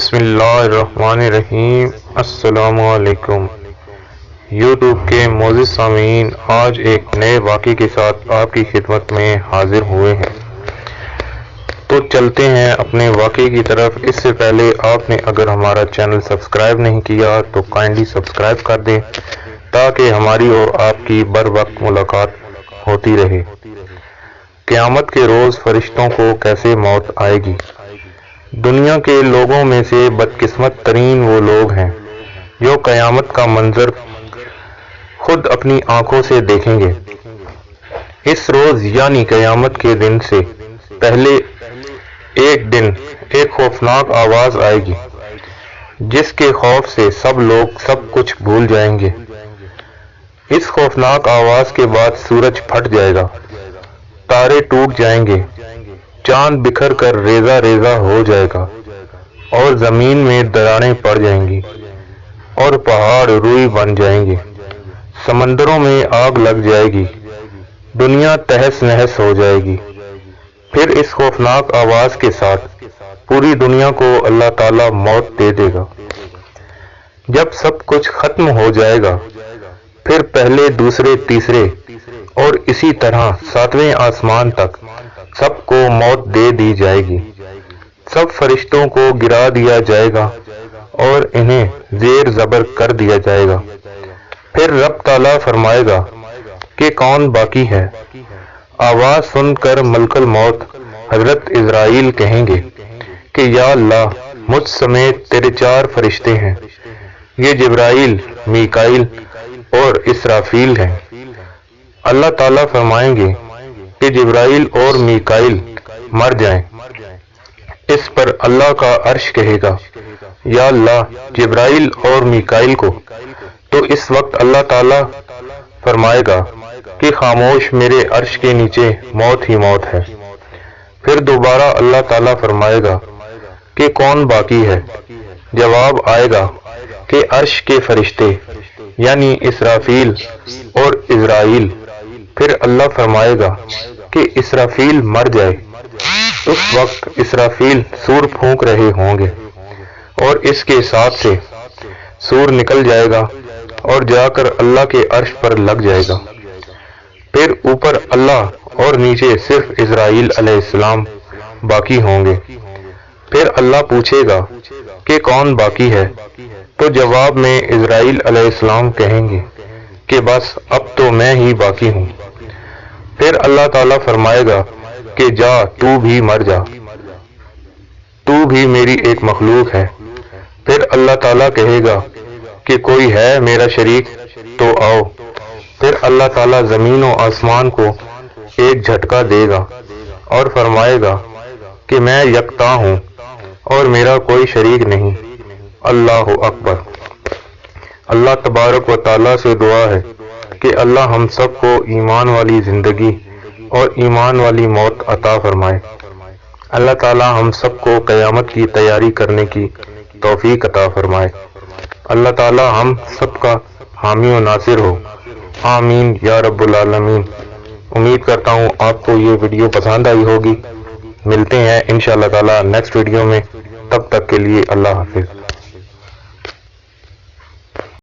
بسم اللہ الرحمن الرحیم۔ السلام علیکم یوٹیوب کے معزز سامعین، آج ایک نئے واقعے کے ساتھ آپ کی خدمت میں حاضر ہوئے ہیں۔ تو چلتے ہیں اپنے واقعے کی طرف۔ اس سے پہلے آپ نے اگر ہمارا چینل سبسکرائب نہیں کیا تو کائنڈلی سبسکرائب کر دیں تاکہ ہماری اور آپ کی بر وقت ملاقات ہوتی رہے۔ قیامت کے روز فرشتوں کو کیسے موت آئے گی؟ دنیا کے لوگوں میں سے بدقسمت ترین وہ لوگ ہیں جو قیامت کا منظر خود اپنی آنکھوں سے دیکھیں گے۔ اس روز یعنی قیامت کے دن سے پہلے ایک دن ایک خوفناک آواز آئے گی جس کے خوف سے سب لوگ سب کچھ بھول جائیں گے۔ اس خوفناک آواز کے بعد سورج پھٹ جائے گا، تارے ٹوٹ جائیں گے، چاند بکھر کر ریزہ ریزہ ہو جائے گا اور زمین میں دراڑیں پڑ جائیں گی اور پہاڑ روئی بن جائیں گے، سمندروں میں آگ لگ جائے گی، دنیا تہس نہس ہو جائے گی۔ پھر اس خوفناک آواز کے ساتھ پوری دنیا کو اللہ تعالیٰ موت دے دے گا۔ جب سب کچھ ختم ہو جائے گا پھر پہلے دوسرے تیسرے اور اسی طرح ساتویں آسمان تک سب کو موت دے دی جائے گی۔ سب فرشتوں کو گرا دیا جائے گا اور انہیں زیر زبر کر دیا جائے گا۔ پھر رب تعالیٰ فرمائے گا کہ کون باقی ہے؟ آواز سن کر ملک الموت حضرت عزرائیل کہیں گے کہ یا اللہ، مجھ سمیت تیرے 4 فرشتے ہیں، یہ جبرائیل، میکائیل اور اسرافیل ہیں۔ اللہ تعالیٰ فرمائیں گے کہ جبرائیل اور میکائیل مر جائیں۔ اس پر اللہ کا عرش کہے گا یا اللہ، جبرائیل اور میکائیل کو۔ تو اس وقت اللہ تعالیٰ فرمائے گا کہ خاموش، میرے عرش کے نیچے موت ہی موت ہے۔ پھر دوبارہ اللہ تعالیٰ فرمائے گا کہ کون باقی ہے؟ جواب آئے گا کہ عرش کے فرشتے یعنی اسرافیل اور عزرائیل۔ پھر اللہ فرمائے گا کہ اسرافیل مر جائے۔ اس وقت اسرافیل سور پھونک رہے ہوں گے اور اس کے ساتھ سے سور نکل جائے گا اور جا کر اللہ کے عرش پر لگ جائے گا۔ پھر اوپر اللہ اور نیچے صرف اسرائیل علیہ السلام باقی ہوں گے۔ پھر اللہ پوچھے گا کہ کون باقی ہے؟ تو جواب میں اسرائیل علیہ السلام کہیں گے کہ بس اب تو میں ہی باقی ہوں۔ پھر اللہ تعالیٰ فرمائے گا کہ جا، تو بھی مر جا، تو بھی میری ایک مخلوق ہے۔ پھر اللہ تعالیٰ کہے گا کہ کوئی ہے میرا شریک تو آؤ۔ پھر اللہ تعالیٰ زمین و آسمان کو ایک جھٹکا دے گا اور فرمائے گا کہ میں یکتا ہوں اور میرا کوئی شریک نہیں۔ اللہ اکبر۔ اللہ تبارک و تعالیٰ سے دعا ہے کہ اللہ ہم سب کو ایمان والی زندگی اور ایمان والی موت عطا فرمائے۔ اللہ تعالیٰ ہم سب کو قیامت کی تیاری کرنے کی توفیق عطا فرمائے۔ اللہ تعالیٰ ہم سب کا حامی و ناصر ہو، آمین یا رب العالمین۔ امید کرتا ہوں آپ کو یہ ویڈیو پسند آئی ہوگی۔ ملتے ہیں انشاءاللہ تعالیٰ نیکسٹ ویڈیو میں، تب تک کے لیے اللہ حافظ۔